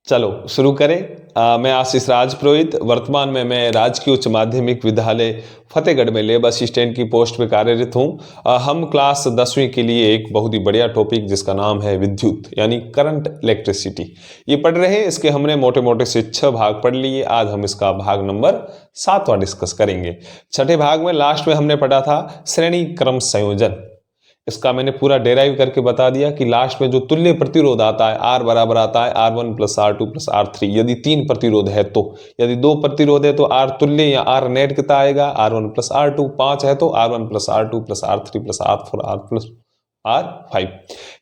चलो शुरू करें। मैं आशीष राज पुरोहित, वर्तमान में मैं राजकीय उच्च माध्यमिक विद्यालय फतेहगढ़ में लैब असिस्टेंट की पोस्ट पे कार्यरत हूँ। हम क्लास 10वीं के लिए एक बहुत ही बढ़िया टॉपिक जिसका नाम है विद्युत यानी करंट इलेक्ट्रिसिटी ये पढ़ रहे हैं। इसके हमने मोटे मोटे से 6 भाग पढ़ लिए। आज हम इसका भाग नंबर 7वां डिस्कस करेंगे। छठे भाग में लास्ट में हमने पढ़ा था श्रेणी क्रम संयोजन। इसका मैंने पूरा डेराइव करके बता दिया कि लास्ट में जो तुल्य प्रतिरोध आता है R बराबर आता है R1 plus R2 plus R3। यदि 3 प्रतिरोध है तो, यदि 2 प्रतिरोध है तो R तुल्य या R नेट कितना आएगा R1 प्लस R2। 5 है तो R1 plus R2 plus R3 plus R4 R plus R5।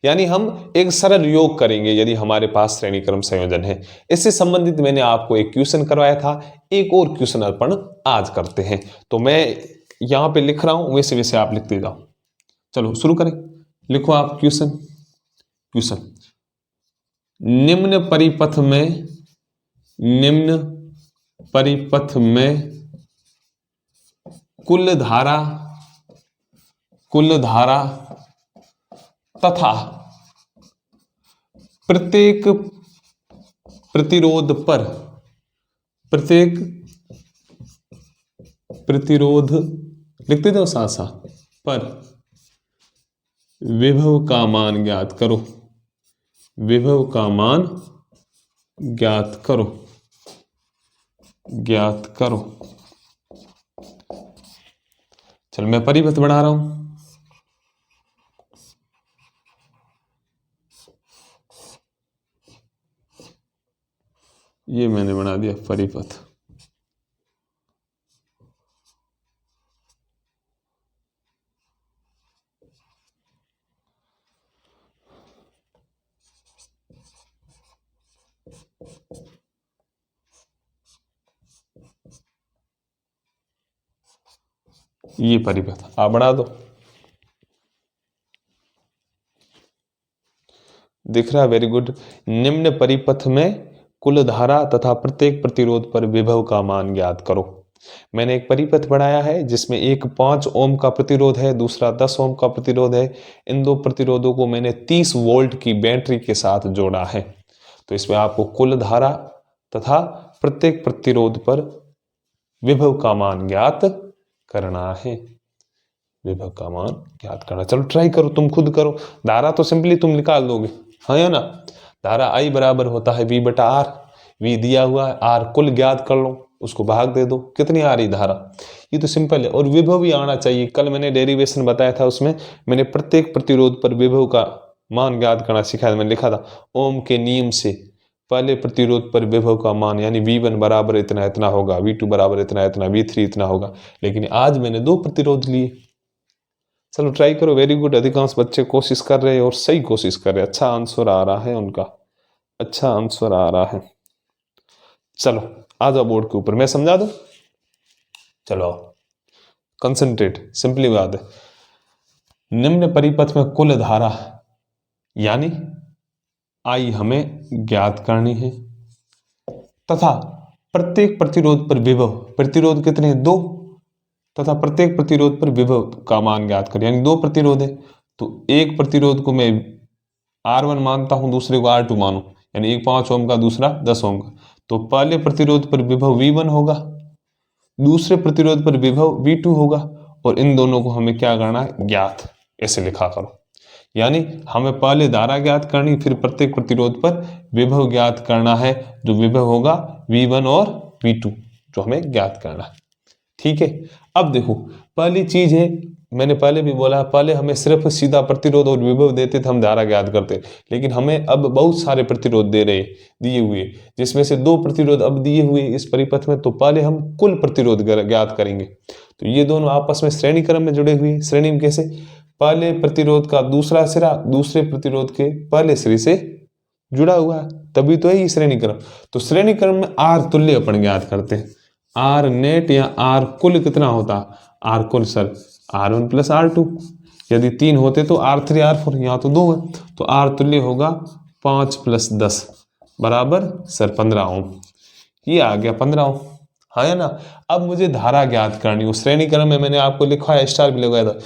यानी हम एक सरल योग करेंगे यदि हमारे पास श्रेणी क्रम संयोजन है। इससे संबंधित मैंने आपको एक क्वेश्चन करवाया था, एक और क्वेश्चन अपन आज करते हैं। तो मैं यहाँ पे लिख रहा हूं, वैसे वैसे आप लिखते जाओ। चलो शुरू करें। लिखो आप क्वेश्चन। निम्न परिपथ में कुल धारा तथा प्रत्येक प्रतिरोध लिखते जाओ साथ साथ पर विभव का मान ज्ञात करो। विभव का मान ज्ञात करो। चल मैं परिपथ बढ़ा रहा हूं। ये मैंने बना दिया परिपथ। ये परिपथ आप बढ़ा दो। दिख रहा? Very good. निम्न परिपथ में कुल धारा तथा प्रत्येक प्रतिरोध पर विभव का मान ज्ञात करो। मैंने एक परिपथ बनाया है जिसमें एक 5 ओम का प्रतिरोध है, दूसरा 10 ओम का प्रतिरोध है। इन दो प्रतिरोधों को मैंने 30 वोल्ट की बैटरी के साथ जोड़ा है। तो इसमें आपको कुल धारा तथा प्रत्येक प्रतिरोध पर विभव का मान ज्ञात करना है। विभव का मान ज्ञात करना। चलो ट्राई करो, तुम खुद करो। धारा तो सिंपली तुम निकाल दोगे, हाँ या ना। धारा I बराबर होता है V बटा R। V दिया हुआ है, R कुल ज्ञात कर लो, उसको भाग दे दो, कितनी आ रही धारा। ये तो सिंपल है। और विभव भी आना चाहिए। कल मैंने डेरिवेशन बताया था, उसमें मैंने प्रत्येक प्रतिरोध पर विभव का मान ज्ञात करना सिखाया। मैंने लिखा था ओम के नियम से पहले प्रतिरोध पर विभव का मान यानी V1 बराबर इतना इतना होगा, V2 बराबर इतना इतना, V3 इतना होगा। लेकिन आज मैंने 2 प्रतिरोध लिए। चलो ट्राई करो। Very good. अधिकांश बच्चे कोशिश कर रहे हैं और सही कोशिश कर रहे हैं। अच्छा आंसर आ रहा है उनका, अच्छा आंसर आ रहा है। चलो आ जाओ बोर्ड के ऊपर, मैं समझा दूं। चलो कंसंट्रेट। सिंपली बात है, निम्न परिपथ में कुल धारा यानी I हमें ज्ञात करनी है तथा प्रत्येक प्रतिरोध पर विभव, प्रतिरोध कितने 2, तथा प्रत्येक प्रतिरोध पर विभव का मान ज्ञात करें। यानी 2 प्रतिरोध है तो एक प्रतिरोध को मैं R1 मानता हूं, दूसरे को R2 मानो, यानी एक 5 ओम का, दूसरा 10 ओम का। तो पहले प्रतिरोध पर विभव V1 होगा, दूसरे प्रतिरोध पर विभव V2 होगा, और इन दोनों को हमें क्या करना है, ज्ञात। ऐसे लिखा करो। यानी हमें पहले धारा ज्ञात करनी, फिर प्रत्येक प्रतिरोध पर विभव ज्ञात करना है, जो विभव होगा V1 और V2 जो हमें ज्ञात करना है। ठीक है। अब देखो पहली चीज है, मैंने पहले भी बोला, पहले हमें सिर्फ सीधा प्रतिरोध और विभव देते थे, हम धारा ज्ञात करते। लेकिन हमें अब बहुत सारे प्रतिरोध दिए हुए, जिसमें से 2 प्रतिरोध अब दिए हुए इस परिपथ में। तो पहले हम कुल प्रतिरोध ज्ञात करेंगे। तो ये दोनों आपस में श्रेणी क्रम में जुड़े हुए। श्रेणी में कैसे, पहले प्रतिरोध का दूसरा सिरा दूसरे प्रतिरोध के पहले सिरे से जुड़ा हुआ है, तभी तो है ये श्रेणी क्रम। तो श्रेणी क्रम में R तुल्य अपन ज्ञात करते हैं। R नेट या R कुल कितना होता, R कुल सर R1 प्लस R2। यदि 3 होते तो R3 R4, यहाँ तो 2 है, तो R तुल्य होगा 5 प्लस 10 बराबर सर 15 ओम। ये आ गया 15 ओम। है ना। अब मुझे धारा ज्ञात करनी हो, श्रेणी क्रम में मैंने आपको लिखा है, स्टार भी लगाया था,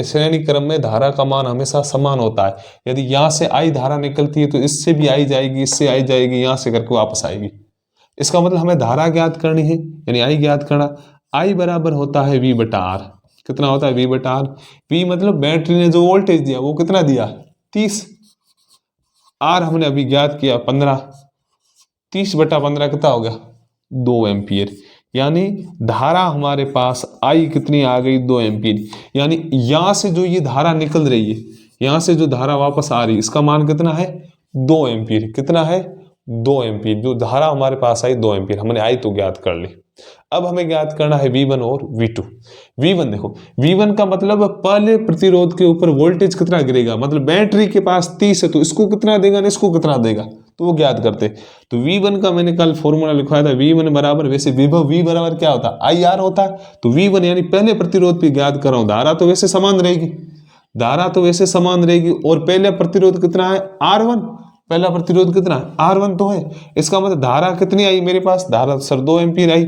श्रेणी क्रम में धारा का मान हमेशा समान होता है। यदि यहाँ से आई धारा निकलती है तो इससे भी आई जाएगी, इससे आई जाएगी, यहाँ से करके वापस आएगी। इसका मतलब हमें धारा ज्ञात करनी है, यानी आई ज्ञात करना। आई बराबर होता है V बटा आर। कितना होता है V बटा आर? V मतलब बैटरी ने जो वोल्टेज दिया वो कितना दिया? 30। आर हमने अभी ज्ञात किया 15। 30 बटा 15 कितना हो गया? 2 एम्पियर। यानी धारा हमारे पास आई कितनी आ गई? 2 एम्पियर। यानी यहां से जो ये धारा निकल रही है, यहां से जो धारा वापस आ रही है, इसका मान कितना है? 2 एम्पियर। कितना है? 2 एम्पियर। जो धारा हमारे पास आई 2 एम्पियर, हमने आई तो ज्ञात कर ली। अब हमें ज्ञात करना है V1 और V2। V1 देखो, V1 का मतलब पहले प्रतिरोध के ऊपर वोल्टेज कितना गिरेगा, मतलब बैटरी के पास 30 है तो इसको कितना देगा ना इसको कितना देगा, तो वो ज्ञात करते। तो V1 का मैंने कल फॉर्मूला लिखवाया था, V1 बराबर, वैसे विभव V बराबर क्या होता है? IR होता है। तो V1 यानी पहले प्रतिरोध पे ज्ञात कर रहा हूं, धारा तो वैसे समान रहेगी, धारा तो वैसे समान रहेगी, और पहले प्रतिरोध कितना है? R1। पहला प्रतिरोध कितना है? R1 तो है। इसका मतलब धारा कितनी आई मेरे पास? धारा सर 2 एम्पियर आई।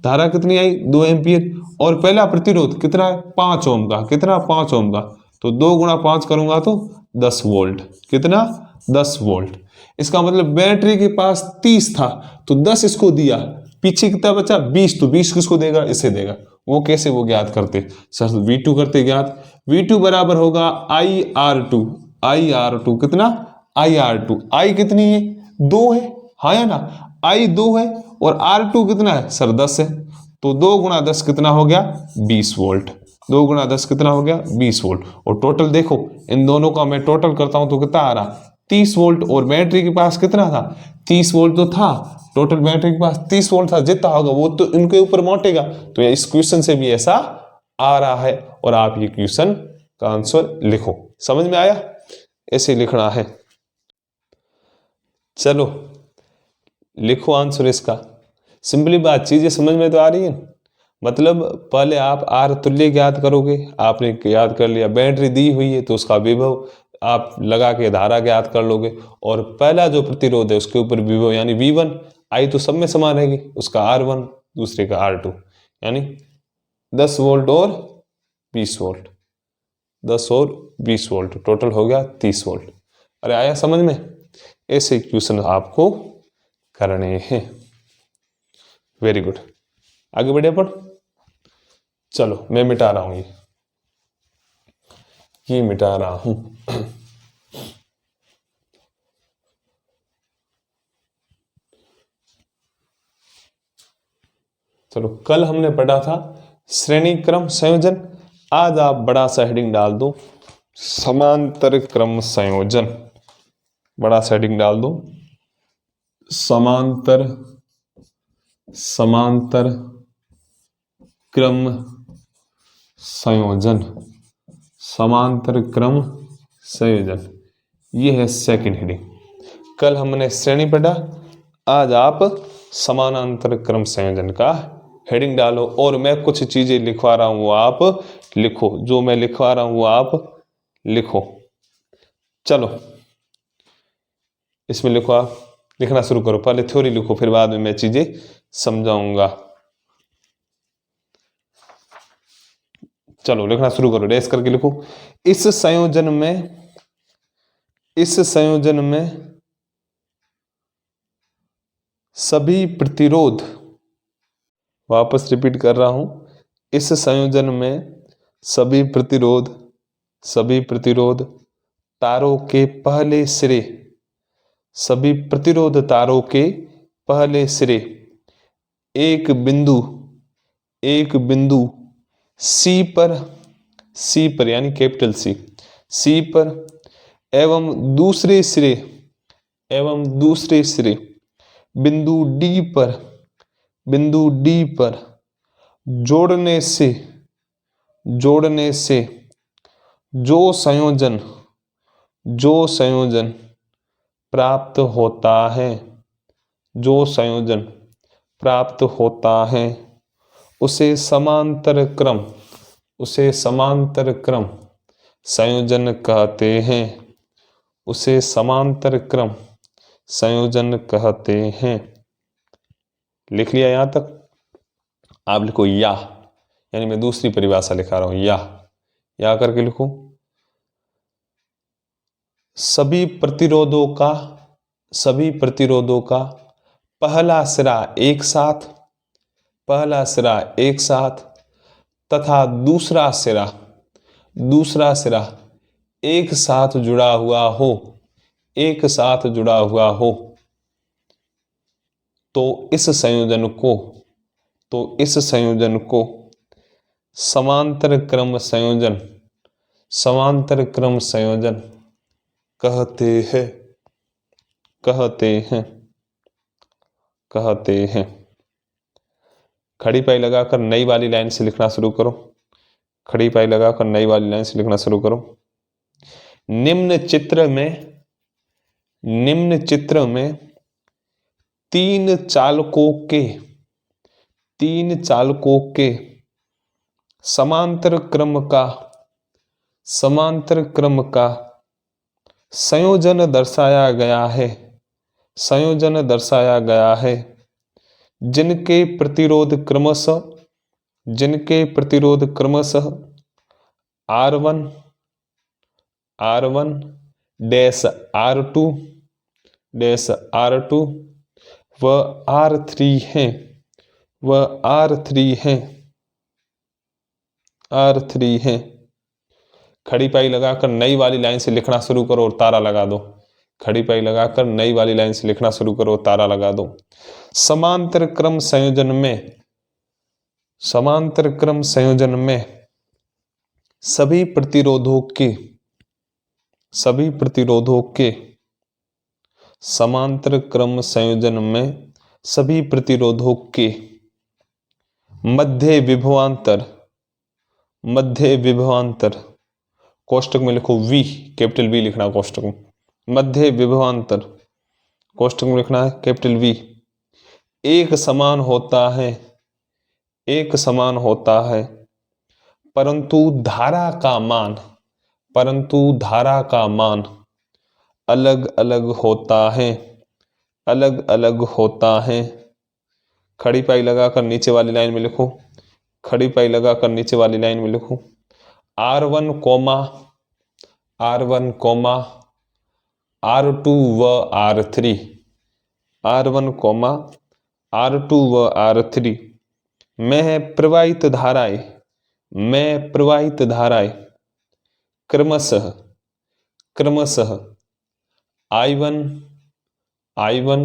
धारा कितनी आई? 2 एम्पियर। और पहला प्रतिरोध कितना है? 5 ओम का। कितना? 5 ओम का। तो 2 गुणा 5 करूंगा तो 10 वोल्ट। कितना? 10 वोल्ट। इसका मतलब बैटरी के पास 30 था तो 10 इसको दिया, पीछे कितना बचा? 20। तो 20 किसको देगा? इसे देगा। वो कैसे वो ज्ञात करते? सर V2 करते ज्ञात। V2 बराबर होगा IR2। IR2 कितना? IR2। आई कितनी है? 2 है, हाँ या ना। आई 2 है और R2 कितना है? सर 10 है। तो 2 गुणा 10 कितना हो गया? 20 वोल्ट। 2 गुणा 10 कितना हो गया? 20 वोल्ट। और टोटल देखो, इन दोनों का मैं टोटल करता हूं तो कितना आ रहा? 30 वोल्ट। और बैटरी के पास कितना था? 30 वोल्ट तो था। टोटल बैटरी के पास 30 वोल्ट था। जितना होगा वो तो इनके ऊपर मौटेगा। तो इस क्वेश्चन से भी ऐसा आ रहा है, और आप ये क्वेश्चन का आंसर लिखो। समझ में आया? ऐसे लिखना है। चलो लिखो आंसर इसका। सिंपली बात, चीजें समझ में तो आ रही है। मतलब पहले आप आर तुल्य ज्ञात करोगे, आपने याद कर लिया, बैटरी दी हुई है तो उसका विभव आप लगा के धारा ज्ञात कर लोगे, और पहला जो प्रतिरोध है उसके ऊपर विभव यानी V1, आई तो सब में समान रहेगी, उसका R1, दूसरे का R2, यानी 10 वोल्ट और 20 वोल्ट। 10 और 20 वोल्ट टोटल हो गया 30 वोल्ट। अरे आया समझ में? ऐसे क्वेश्चन आपको करने हैं। Very good. आगे बढ़े अपन। चलो मैं मिटा रहा हूं, ये मिटा रहा हूं। चलो, कल हमने पढ़ा था श्रेणी क्रम संयोजन। आज आप बड़ा सा हेडिंग डाल दो, समांतर क्रम संयोजन। बड़ा सा हेडिंग डाल दो, समांतर क्रम संयोजन। समांतर क्रम संयोजन, ये है सेकंड हेडिंग। कल हमने श्रेणी पढ़ा, आज आप समानांतर क्रम संयोजन का हेडिंग डालो। और मैं कुछ चीजें लिखवा रहा हूं वो आप लिखो, जो मैं लिखवा रहा हूं वो आप लिखो। चलो इसमें लिखो, आप लिखना शुरू करो। पहले थ्योरी लिखो, फिर बाद में मैं चीजें समझाऊंगा। चलो लिखना शुरू करो, रेस करके लिखो। इस संयोजन में सभी प्रतिरोध, वापस रिपीट कर रहा हूं, इस संयोजन में सभी प्रतिरोध तारों के पहले सिरे, सभी प्रतिरोध तारों के पहले सिरे एक बिंदु C पर यानी कैपिटल C पर एवं दूसरे सिरे बिंदु D पर जोड़ने से जो संयोजन प्राप्त होता है उसे समांतर क्रम संयोजन कहते हैं। लिख लिया यहां तक? आप लिखो या, यानी मैं दूसरी परिभाषा लिखा रहा हूं, या करके लिखो। सभी प्रतिरोधों का पहला सिरा एक साथ तथा दूसरा सिरा एक साथ जुड़ा हुआ हो तो इस संयोजन को समांतर क्रम संयोजन कहते हैं। खड़ी पाई लगाकर नई वाली लाइन से लिखना शुरू करो। निम्न चित्र में तीन चालकों के समांतर क्रम का संयोजन दर्शाया गया है जिनके प्रतिरोध क्रमशः R1 R2 व R3 हैं। खड़ी पाई लगाकर नई वाली लाइन से लिखना शुरू करो और तारा लगा दो। समांतर क्रम संयोजन में सभी प्रतिरोधों के समांतर क्रम संयोजन में सभी प्रतिरोधों के मध्य विभवांतर कोष्टक में लिखो V, कैपिटल V लिखना है कोष्टक में। मध्य विभवांतर कोष्टक में लिखना है कैपिटल V एक समान होता है परंतु धारा का मान अलग अलग होता है। खड़ी पाई लगाकर नीचे वाली लाइन में लिखो। R1, R2 व R3 में प्रवाहित धाराएं क्रमशः I1, I2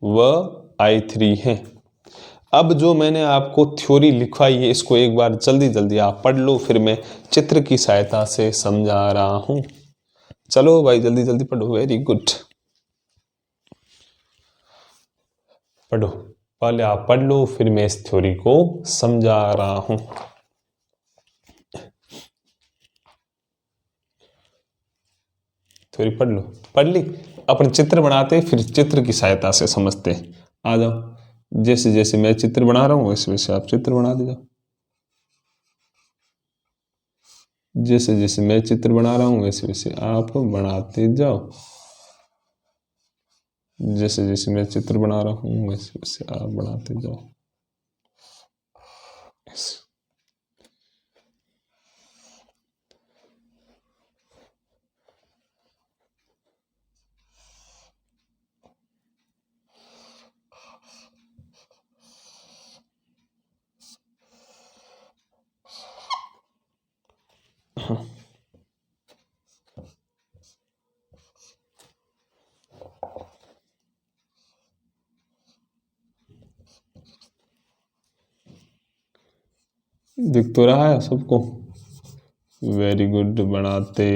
व I3 हैं। अब जो मैंने आपको थ्योरी लिखवाई है इसको एक बार जल्दी आप पढ़ लो, फिर मैं चित्र की सहायता से समझा रहा हूं। चलो भाई जल्दी पढ़ो। वेरी गुड, पढ़ो। पहले आप पढ़ लो फिर मैं इस थ्योरी को समझा रहा हूं। थ्योरी पढ़ लो। पढ़ ली? अपन चित्र बनाते फिर चित्र की सहायता से समझते। आ जाओ, जैसे मैं चित्र बना रहा हूं वैसे आप चित्र बना दे जाओ। जैसे मैं चित्र बना रहा हूं वैसे आप बनाते जाओ। जैसे मैं चित्र बना रहा हूं वैसे आप बनाते जाओ। दिख तो रहा है सबको? वेरी गुड, बनाते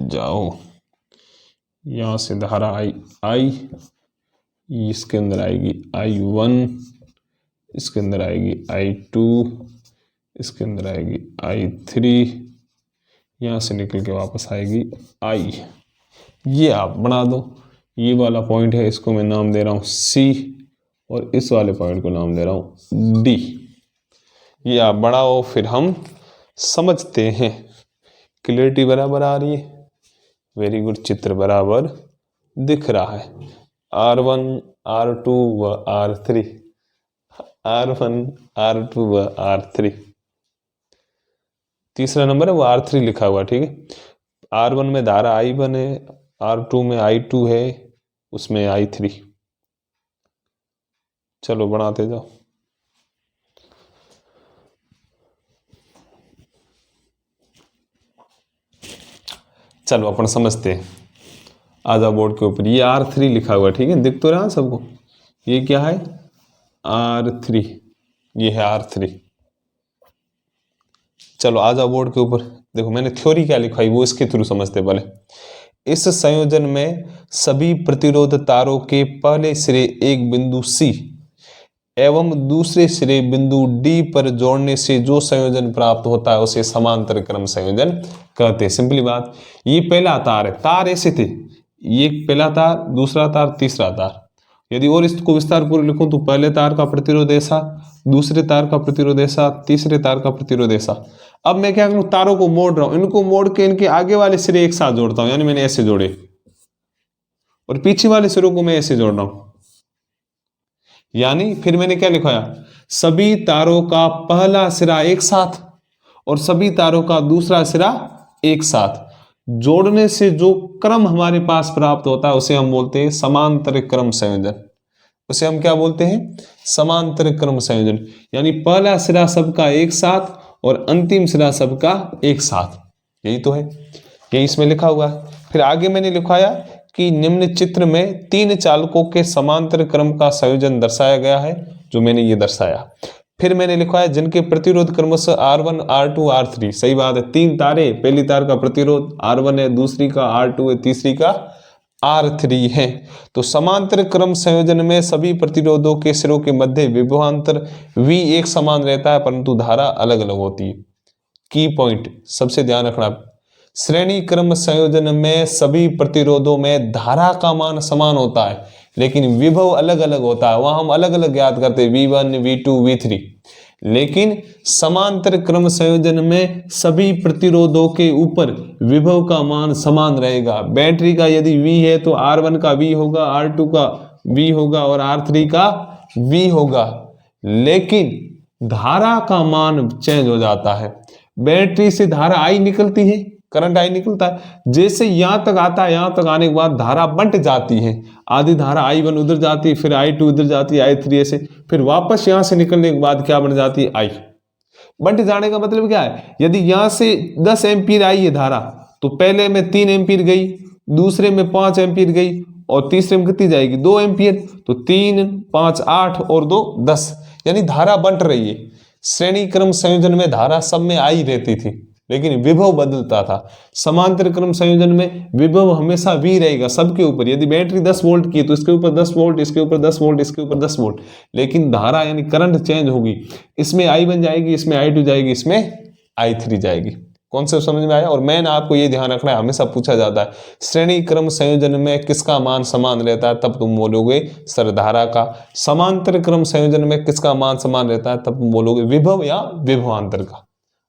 जाओ। यहां से धारा आई इसके अंदर आएगी I1, इसके अंदर आएगी I2, इसके अंदर आएगी I3, यहां से निकल के वापस आएगी I। ये आप बना दो। ये वाला पॉइंट है, इसको मैं नाम दे रहा हूं C और इस वाले पॉइंट को नाम दे रहा हूं D। ये आप बढ़ाओ फिर हम समझते हैं। क्लियरिटी बराबर आ रही है, वेरी गुड, चित्र बराबर दिख रहा है। R1 R2 व R3, R1 R2 व R3, तीसरा नंबर है वो R3 लिखा हुआ, ठीक है। R1 में धारा I1 है, R2 में I2 है, उसमें I3। चलो बढ़ाते जाओ। चलो अपन समझते हैं, आजा बोर्ड के ऊपर। ये R3 लिखा हुआ, ठीक है, दिख तो रहा है सबको। ये क्या है? R3, ये है R3। चलो आजा बोर्ड के ऊपर। देखो मैंने थ्योरी क्या लिखवाई वो इसके थ्रू समझते पहले। इस संयोजन में सभी प्रतिरोध तारों के पहले सिरे एक बिंदु C एवं दूसरे सिरे बिंदु D पर जोड़ने से जो संयोजन प्राप्त होता है उसे समांतर क्रम संयोजन कहते हैं। सिंपली बात, ये पहला तार है, तार ऐसे थे, ये पहला तार, दूसरा तार, तीसरा तार। यदि और इसको विस्तार पूर्वक लिखूं तो पहले तार का प्रतिरोध ऐसा, दूसरे तार का प्रतिरोध ऐसा, तीसरे तार का प्रतिरोध ऐसा। अब मैं क्या करूं, तारों को मोड़ रहा हूं, इनको मोड़ के इनके आगे वाले सिरे एक साथ जोड़ता हूं, यानी मैंने ऐसे जोड़े, और पीछे वाले सिरों को मैं ऐसे जोड़ रहा हूं। यानी फिर मैंने क्या लिखवाया, सभी तारों का पहला सिरा एक साथ और सभी तारों का दूसरा सिरा एक साथ जोड़ने से जो क्रम हमारे पास प्राप्त होता है उसे हम बोलते हैं समांतर क्रम संयोजन। उसे हम क्या बोलते हैं? समांतर क्रम संयोजन। यानी पहला सिरा सबका एक साथ और अंतिम सिरा सबका एक साथ, यही तो है, यही इसमें लिखा हुआ है। फिर आगे मैंने लिखवाया कि निम्न चित्र में तीन चालकों के समांतर क्रम का संयोजन दर्शाया गया है, जो मैंने ये दर्शाया। फिर मैंने लिखवाया जिनके प्रतिरोध क्रमशः R1 R2 R3, सही बात है, तीन तारे, पहली तार का प्रतिरोध R1 है, दूसरी का R2 है, तीसरी का R3 है। तो समांतर क्रम संयोजन में सभी प्रतिरोधों के सिरों के मध्य विभवांतर V एक समान रहता है परंतु धारा अलग अलग होती है। की पॉइंट सबसे ध्यान रखना, श्रेणी क्रम संयोजन में सभी प्रतिरोधों में धारा का मान समान होता है लेकिन विभव अलग अलग होता है, वहां हम अलग अलग ज्ञात करते हैं, V1 V2 V3। लेकिन समांतर क्रम संयोजन में सभी प्रतिरोधों के ऊपर विभव का मान समान रहेगा। बैटरी का यदि V है तो R1 का V होगा, R2 का V होगा और R3 का V होगा, लेकिन धारा का मान चेंज हो जाता है। बैटरी से धारा I निकलती है, करंट I निकलता है, जैसे यहां तक आता है, यहां तक आने के बाद धारा बंट जाती है, आधी धारा I1 उधर जाती है, फिर I2 उधर जाती है, I3 ऐसे, फिर वापस यहां से निकलने के बाद क्या बन जाती है? I। बंट जाने का मतलब क्या है, यदि यहां से 10 एम्पीयर आई है धारा तो पहले में 3 एम्पीयर गई, दूसरे में 5 एम्पीयर गई और तीसरे में कितनी जाएगी? 2 एम्पीयर। तो 3 5 8 और 2 10, यानी धारा बंट रही है। श्रेणी क्रम संयोजन में धारा सब में आई रहती थी लेकिन विभव बदलता था। समांतर क्रम संयोजन में विभव हमेशा V रहेगा सबके ऊपर। यदि बैटरी 10 वोल्ट की है तो इसके ऊपर 10 वोल्ट, इसके ऊपर 10 वोल्ट, इसके ऊपर 10 वोल्ट, लेकिन धारा यानी करंट चेंज होगी, इसमें I1 जाएगी, इसमें I2 जाएगी, इसमें I3 जाएगी। कॉन्सेप्ट समझ में आया? और मैंने आपको ये ध्यान रखना है, हमेशा पूछा जाता है श्रेणी क्रम संयोजन में किसका मान समान रहता है, तब तुम बोलोगे सर धारा का। समांतर क्रम संयोजन में किसका मान समान रहता है, तब तुम बोलोगे विभव या विभवांतर का।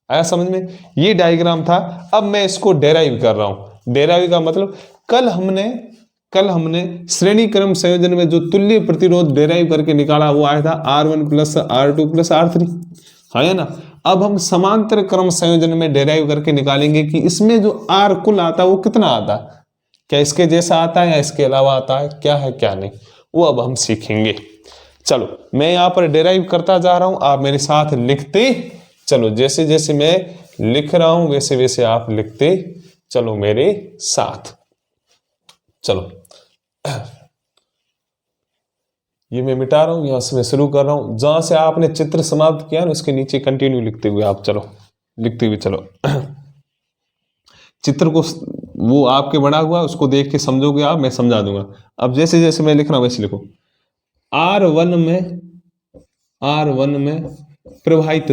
आया समझ में? ये डायग्राम था। अब मैं इसको डेराइव कर रहा हूं। डेराइव का मतलब कल हमने श्रेणी क्रम संयोजन में जो तुल्य प्रतिरोध डेराइव करके निकाला वो आया था R1 plus R2 plus R3, है ना। अब हम समांतर क्रम संयोजन में डेराइव करके निकालेंगे कि इसमें जो R कुल आता है वो कितना आता है, क्या इसके जैसा आता है या इसके अलावा आता है, क्या है क्या नहीं, वो अब हम सीखेंगे। चलो मैं यहां पर डेराइव करता जा रहा हूं, आप मेरे साथ लिखते चलो, जैसे जैसे मैं लिख रहा हूं वैसे वैसे आप लिखते चलो मेरे साथ। चलो ये मैं मिटा रहा हूं, यहां से मैं शुरू कर रहा हूं, जहां से आपने चित्र समाप्त किया ना उसके नीचे कंटिन्यू लिखते हुए आप चलो, लिखते हुए चलो। चित्र को वो आपके बना हुआ उसको देख के समझोगे आप, मैं समझा दूंगा। अब जैसे जैसे मैं लिख रहा हूं वैसे लिखो। R1 में प्रवाहित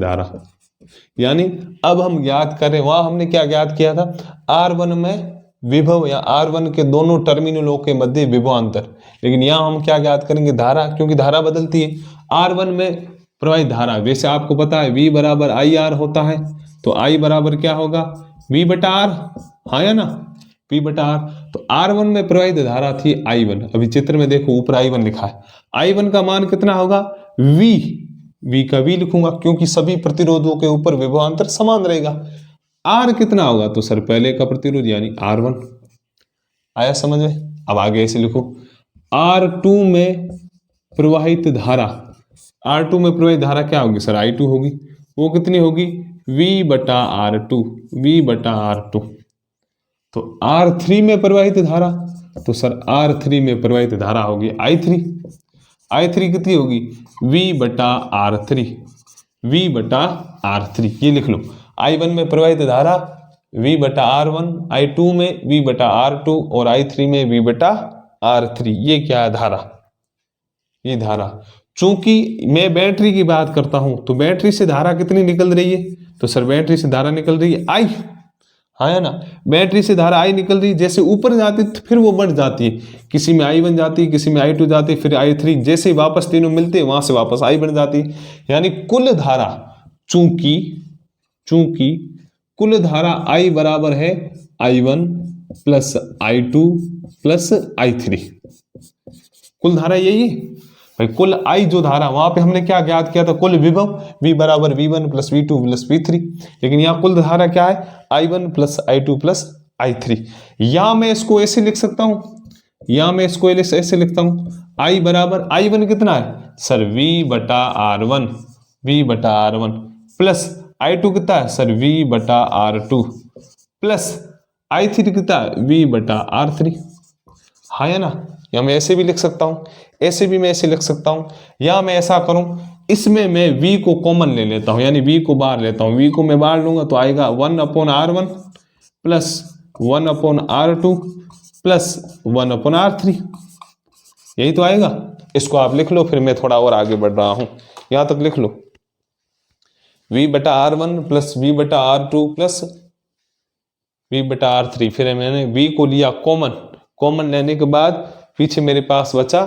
धारा, यानी अब हम ज्ञात करें, वहां हमने क्या ज्ञात किया था, R1 में विभव या R1 के दोनों टर्मिनलों के मध्य विभवांतर। लेकिन यहाँ हम क्या ज्ञात करेंगे, धारा, क्योंकि धारा बदलती है। R1 में प्रवाहित धारा, वैसे आपको पता है V बराबर IR होता है, तो I बराबर क्या होगा, V बटा R, हाँ या ना, V बटा R। तो R1 में प्रवाहित धारा थी I1। अभी चित्र में देखो ऊपर I1 लिखा है, I1 का मान कितना होगा, V का V लिखूंगा क्योंकि सभी प्रतिरोधों के ऊपर विभवांतर समान रहेगा। R कितना होगा, तो सर पहले का प्रतिरोध यानी R1। आया समझ में। अब आगे ऐसे लिखो, R2 में प्रवाहित धारा, R2 में प्रवाहित धारा क्या होगी सर, I2 होगी। वो कितनी होगी, V बटा R2, V बटा R2। तो R3 में प्रवाहित धारा, तो सर R3 में प्रवाहित धारा होगी I3। I3 कितनी होगी, V बटा R3, V बटा R3। ये लिख लो, I1 में प्रवाहित धारा V बटा R1, I2 में V बटा R2 और I3 में V बटा R3। ये क्या है, धारा, ये धारा। चूंकि मैं बैटरी की बात करता हूं तो बैटरी से धारा कितनी निकल रही है, तो सर बैटरी से धारा निकल रही है I, हाँ है ना, बैटरी से धारा I निकल रही है। जैसे ऊपर जाती है फिर वो बढ़ जाती है, किसी में I1 जाती है, किसी में I2 जाती है, फिर I3, जैसे ही वापस तीनों मिलते हैं वहां से वापस I बढ़ जाती है। यानी कुल धारा, चूंकि कुल धारा I बराबर है I1 plus I2 plus I3, कुल धारा यही है भाई। कुल I जो धारा, वहां पे हमने क्या ज्ञात किया था, कुल विभव V बराबर V1 plus V2 plus V3। लेकिन यहाँ कुल धारा क्या है, I1 plus I2 plus I3। यहां मैं इसको ऐसे लिख सकता हूं, यहां मैं इसको ऐसे लिखता हूं, I बराबर I1 कितना है सर, V बटा R1, V बटा R1 प्लस I2 कितना है सर, V बटा R2 प्लस I3 कितना है, V बटा R3, हाँ है ना। या मैं ऐसे भी लिख सकता हूं, ऐसे भी मैं ऐसे लिख सकता हूं, या मैं ऐसा करूं, इसमें मैं V को कॉमन ले लेता हूं, यानी V को बाहर लेता हूं। V को मैं बाहर लूंगा तो आएगा 1/R1 plus 1/R2 plus 1/R3, यही तो आएगा। इसको आप लिख लो, फिर मैं थोड़ा और आगे बढ़ रहा हूं, यहां तक लिख लो, V बटा R1 प्लस V बटा R2 प्लस V बटा R3। फिर मैंने V को लिया कॉमन लेने के बाद पीछे मेरे पास बचा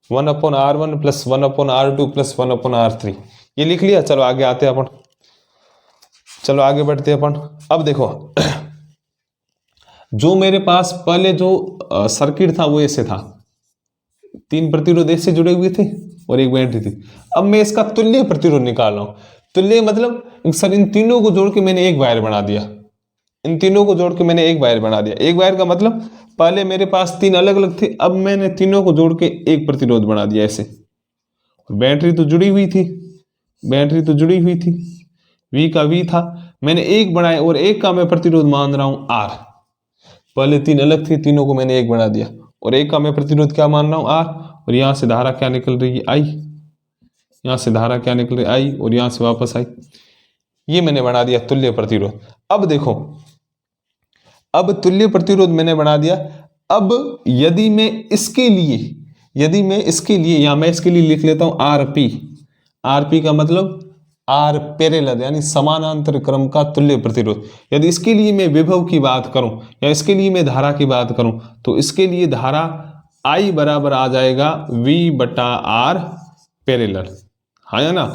1/R1 plus 1/R2 plus 1/R3, ये लिख लिया। चलो आगे आते हैं अपन, चलो आगे बढ़ते हैं अपन। अब देखो जो मेरे पास पहले जो सर्किट था वो ऐसे था, 3 प्रतिरोध ऐसे जुड़े हुए थे और एक बैटरी थी। अब मैं इसका तुल्य प्रतिरोध निकाल रहा हूं। तुल्य मतलब सर इन तीनों को जोड़ के मैंने एक वायर बना दिया, इन तीनों को जोड़ के मैंने एक वायर बना दिया। एक वायर का मतलब पहले मेरे पास 3 अलग अलग थे, अब मैंने तीनों को जोड़ के एक प्रतिरोध बना दिया ऐसे। बैटरी तो जुड़ी हुई थी, बैटरी तो जुड़ी हुई थी, V का V था, मैंने एक बनाया और एक का मैं प्रतिरोध मान रहा हूं R। पहले 3 अलग थी, तीनों को मैंने एक बना दिया और एक का मैं प्रतिरोध क्या मान रहा हूं R। और यहां से धारा क्या निकल रही है I, यहां से धारा क्या निकल रही है I और यहां से वापस I। ये मैंने बना दिया तुल्य प्रतिरोध। अब देखो, अब तुल्य प्रतिरोध मैंने बना दिया। अब यदि मैं इसके लिए या मैं इसके लिए लिख लेता हूं RP का मतलब R पैरेलल यानी समानांतर क्रम का तुल्य प्रतिरोध। यदि इसके लिए मैं विभव की बात करूं या इसके लिए मैं धारा की बात करूं तो इसके लिए धारा I बराबर आ जाएगा V बटा R पैरेलल, हाँ या ना।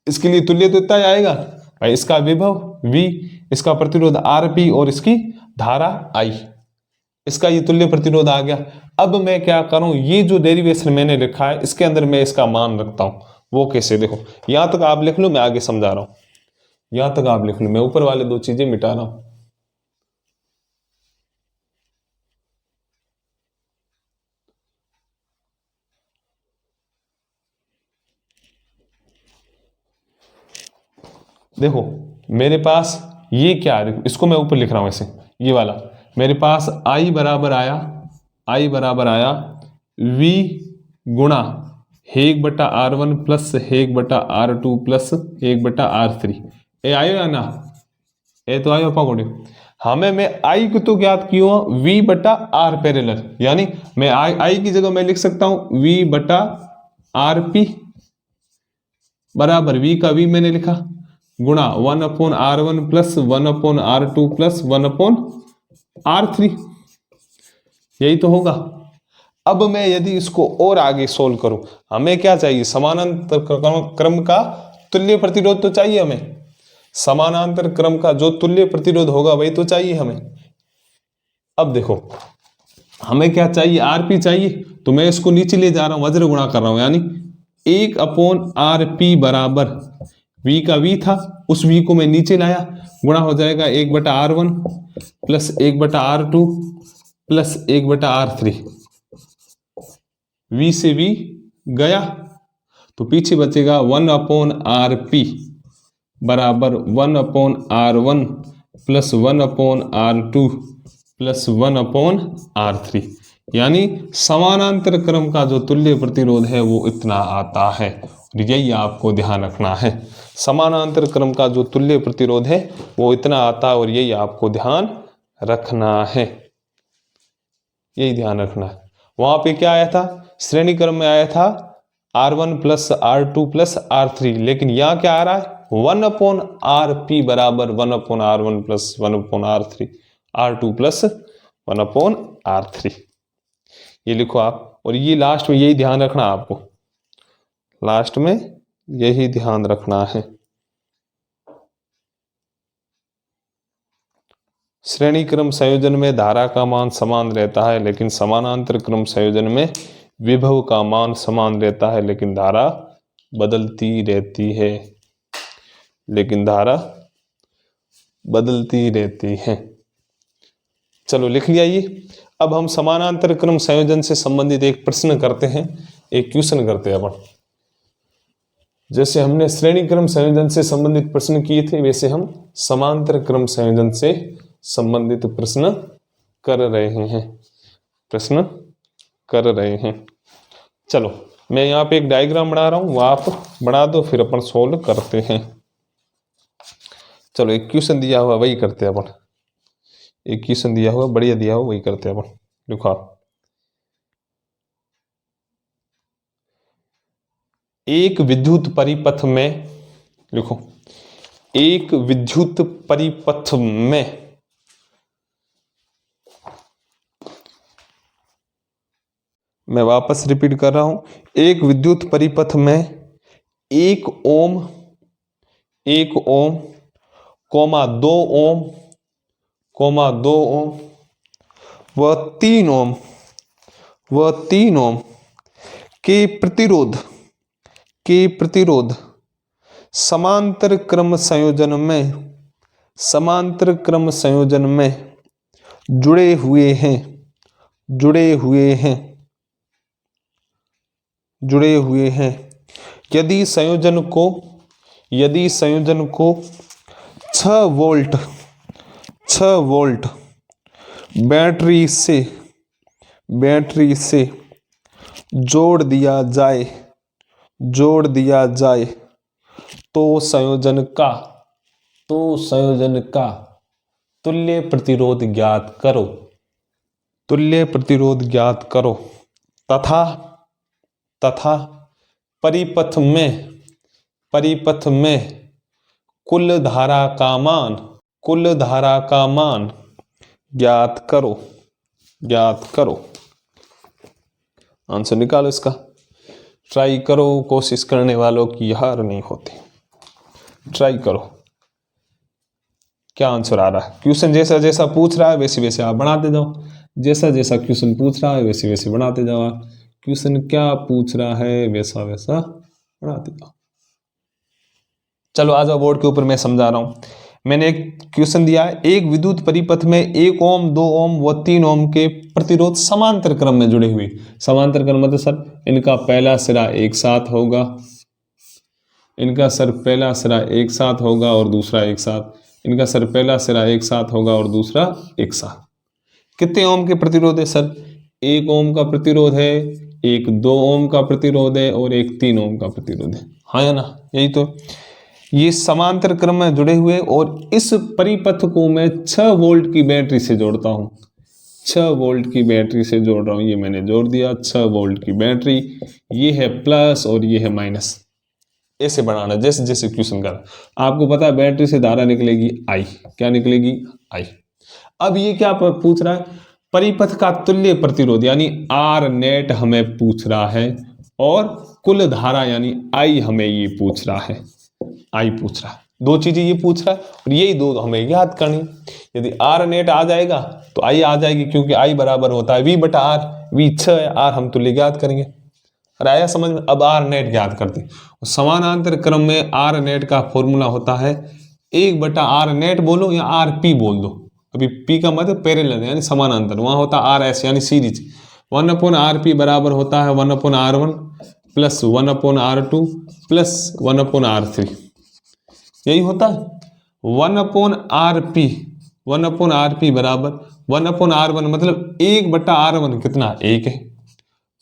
इसके लिए तुल्य तो इतना ही आएगा भाई, इसका विभव V, इसका प्रतिरोध RP और इसकी धारा I, इसका ये तुल्य प्रतिरोध आ गया। अब मैं क्या करूं, ये जो डेरिवेशन मैंने लिखा है इसके अंदर मैं इसका मान रखता हूं। वो कैसे, देखो यहां तक आप लिख लो, मैं आगे समझा रहा हूं, यहां तक आप लिख लो, मैं ऊपर वाले 2 चीजें मिटा रहा हूं। देखो मेरे पास ये क्या है, इसको मैं ऊपर लिख रहा हूं ऐसे, ये वाला मेरे पास I बराबर आया V गुणा 1/R1 plus 1/R2 plus 1/R3। ये आयो या ना, ये तो आयो पकड़ो। हमें मैं I को तो ज्ञात किया V बटा R पैरेलल, यानी मैं I की जगह मैं लिख सकता हूं V बटा RP बराबर V का V मैंने लिखा गुणा 1/R1 plus 1/R2 plus 1/R3। R3, यही तो होगा। अब मैं यदि इसको और आगे सोल्व करूं, हमें क्या चाहिए, समानांतर क्रम का तुल्य प्रतिरोध तो चाहिए हमें, समानांतर क्रम का जो तुल्य प्रतिरोध होगा वही तो चाहिए हमें। अब देखो हमें क्या चाहिए, Rp चाहिए, तो मैं इसको नीचे ले जा रहा हूं, वज्र गुणा कर रहा हूं, यानी 1/Rp बराबर V का V था, उस V को मैं नीचे लाया, गुणा हो जाएगा 1/R1 plus 1/R2 plus 1/R3। V से V गया तो पीछे बचेगा 1/Rp बराबर 1/R1 plus 1/R2 plus 1/R3, यानी समानांतर क्रम का जो तुल्य प्रतिरोध है वो इतना आता है। यही आपको ध्यान रखना है, समानांतर क्रम का जो तुल्य प्रतिरोध है वो इतना आता है, और यही आपको ध्यान रखना है, यही ध्यान रखना है। वहां पे क्या आया था, श्रेणी क्रम में आया था R1 plus R2 plus R3, लेकिन यहाँ क्या आ रहा है, 1/Rp बराबर 1/R1 plus 1/R3, R2 plus 1/R3, ये लिखो आप। और ये लास्ट में यही ध्यान रखना आपको, लास्ट में यही ध्यान रखना है। श्रेणी क्रम संयोजन में धारा का मान समान रहता है, लेकिन समानांतर क्रम संयोजन में विभव का मान समान रहता है, लेकिन धारा बदलती रहती है, लेकिन धारा बदलती रहती है। चलो लिख लिया ये। अब हम समानांतर क्रम संयोजन से संबंधित एक प्रश्न करते हैं, एक क्वेश्चन करते हैं अपन। जैसे हमने श्रेणी क्रम संयोजन से संबंधित प्रश्न किए थे, वैसे हम समांतर क्रम संयोजन से संबंधित प्रश्न कर रहे हैं, प्रश्न कर रहे हैं। चलो मैं यहाँ पे एक डायग्राम बना रहा हूं, वो आप बना दो, फिर अपन सोल्व करते हैं। चलो एक क्वेश्चन दिया हुआ वही करते हैं अपन, एक क्वेश्चन दिया हुआ बढ़िया दिया हुआ वही करते हैं अपन। देखो आप, एक विद्युत परिपथ में, लिखो एक विद्युत परिपथ में मैं वापस रिपीट कर रहा हूं, एक विद्युत परिपथ में 1 ओम 2 ओम 2 ओम व 3 ओम के प्रतिरोध समांतर क्रम संयोजन में जुड़े हुए हैं। यदि संयोजन को 6 वोल्ट बैटरी से जोड़ दिया जाए तो संयोजन का तुल्य प्रतिरोध ज्ञात करो तथा परिपथ में कुल धारा का मान ज्ञात करो। आंसर निकालो इसका, ट्राई करो, कोशिश करने वालों की हार नहीं होती, ट्राई करो। क्या आंसर आ रहा है, क्वेश्चन जैसा जैसा पूछ रहा है वैसे वैसे आप बनाते जाओ, जैसा जैसा क्वेश्चन पूछ रहा है वैसे वैसे बनाते जाओ आप, क्वेश्चन क्या पूछ रहा है वैसा वैसा बनाते जाओ। चलो आ जाओ बोर्ड के ऊपर, मैं समझा रहा हूं। मैंने एक क्वेश्चन दिया है, एक विद्युत परिपथ में 1 ओम 2 ओम व 3 ओम के प्रतिरोध समांतर क्रम में जुड़े हुए। समांतर क्रम मतलब सर इनका पहला सिरा एक साथ होगा, इनका सर पहला सिरा एक साथ होगा और दूसरा एक साथ, इनका सर पहला सिरा एक साथ होगा और दूसरा एक साथ। कितने ओम के प्रतिरोध है सर, 1 ओम का प्रतिरोध है, एक 2 ओम का प्रतिरोध है और एक 3 ओम का प्रतिरोध है, हाँ या ना, यही तो। ये समांतर क्रम में जुड़े हुए, और इस परिपथ को मैं 6 वोल्ट की बैटरी से जोड़ता हूं, 6 वोल्ट की बैटरी से जोड़ रहा हूं, ये मैंने जोड़ दिया 6 वोल्ट की बैटरी, ये है प्लस और ये है माइनस। ऐसे बनाना जैसे जैसे क्वेश्चन कर, आपको पता है बैटरी से धारा निकलेगी I, क्या निकलेगी I। अब ये क्या पूछ रहा है, परिपथ का तुल्य प्रतिरोध यानी आर नेट हमें पूछ रहा है, और कुल धारा यानी आई हमें ये पूछ रहा है, आई पूछ रहा है। दो चीजें ये पूछ रहा है और यही दो हमें याद करनी। यदि आर नेट आ जाएगा तो आई आ जाएगी, क्योंकि आई बराबर होता है वी बटा आर, वी 6 है, आर हम तुल्य ज्ञात करेंगे। और आया समझ में? अब आर नेट ज्ञात करते हैं। समानांतर क्रम में आर नेट का फॉर्मूला होता है 1/r नेट बोलो या आर पी बोल दो, अभी पी का मतलब पैरेलल यानी समानांतर, वहां होता आर एस यानी सीरीज। 1/rp बराबर होता है 1/r1 plus 1/r2 plus 1/r3, यही होता है 1/rp। 1/rp बराबर 1/r1 मतलब 1/r1 कितना 1 है,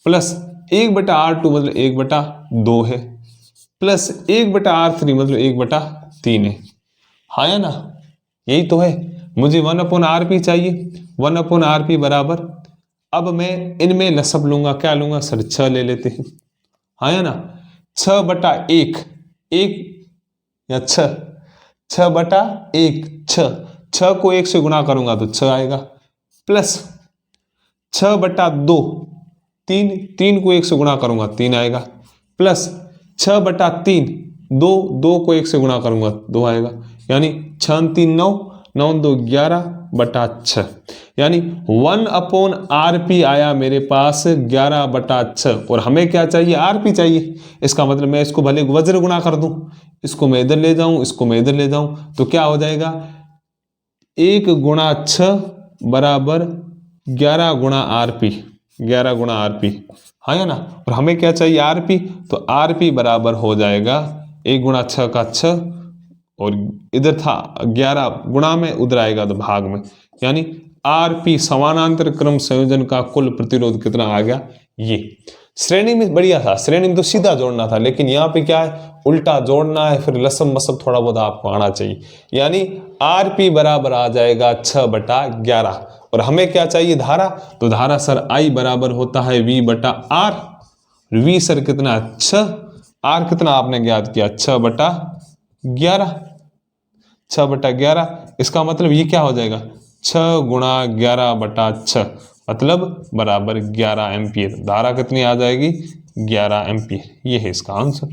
प्लस 1/r2 मतलब 1/2 है, प्लस 1/r3 मतलब 1/3 है। हाँ या ना, यही तो है। मुझे 1/rp चाहिए, 1/rp बराबर, अब मैं इनमें लसब लूंगा, क्या लूंगा सर, 6 ले लेते हैं। हाँ या ना, 6/1, 1 या 6, 6/1, 6 को 1 से गुणा करूंगा तो 6 आएगा, प्लस 6/2, 3 को 1 से गुणा करूंगा 3 आएगा, प्लस 6/3, 2 को 1 से गुणा करूंगा 2 आएगा, यानी 6 3 9, 9 2 11/6, यानी 1/rp आया मेरे पास 11/6। और हमें क्या चाहिए, rp चाहिए। इसका मतलब मैं इसको भले वज्र गुणा कर दूं, इसको मैं इधर ले जाऊं, इसको मैं इधर ले जाऊं, तो क्या हो जाएगा 1 × 6 बराबर 11 × rp, 11 × rp। हाँ या ना, और हमें क्या चाहिए rp, तो rp बराबर हो जाएगा 1 × 6 का 6, और इधर था 11 गुणा में, उधर आएगा तो भाग में, यानी rp समानांतर क्रम संयोजन का कुल प्रतिरोध कितना आ गया। ये श्रेणी में बढ़िया था, श्रेणी में तो सीधा जोड़ना था, लेकिन यहाँ पे क्या है, उल्टा जोड़ना है, फिर लसम मसब थोड़ा बहुत आपको आना चाहिए। यानी rp बराबर आ जाएगा 6/11, और हमें क्या चाहिए धारा, तो धारा सर I बराबर होता है V/R। V सर कितना 6, R कितना आपने ज्ञात किया 6/11, 6/11। इसका मतलब ये क्या हो जाएगा 6 × 11/6 मतलब बराबर 11 एम्पियर। धारा कितनी आ जाएगी 11 एम्पियर, ये है इसका आंसर।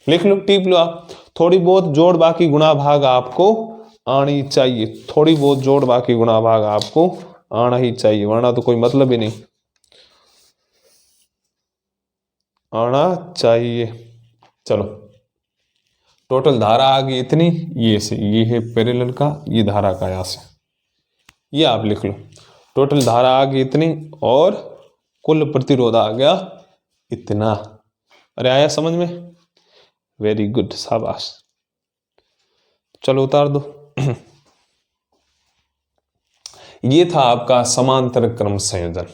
लिख लो, टिप लो आप। थोड़ी बहुत जोड़ बाकी गुणा भाग आपको आनी चाहिए, थोड़ी बहुत जोड़ बाकी गुणा भाग आपको आना ही चाहिए, वरना तो कोई मतलब ही नहीं, आना चाहिए। चलो, टोटल धारा आ गई इतनी, ये से ये है पैरेलल का, ये धारा का यहाँ से, ये आप लिख लो। टोटल धारा आ गई इतनी और कुल प्रतिरोध आ गया इतना। अरे आया समझ में? वेरी गुड, शाबाश। चलो उतार दो। ये था आपका समांतर क्रम संयोजन।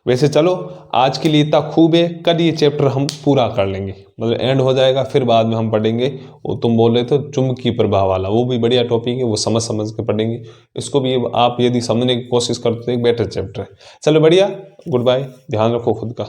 वैसे चलो आज के लिए इतना खूब है, कल ये चैप्टर हम पूरा कर लेंगे, मतलब एंड हो जाएगा, फिर बाद में हम पढ़ेंगे वो तुम बोल रहे थे चुंबकीय प्रभाव वाला, वो भी बढ़िया टॉपिक है, वो समझ समझ के पढ़ेंगे। इसको भी आप यदि समझने की कोशिश करते हो एक बेटर चैप्टर है। चलो बढ़िया, गुड बाय, ध्यान रखो खुद का।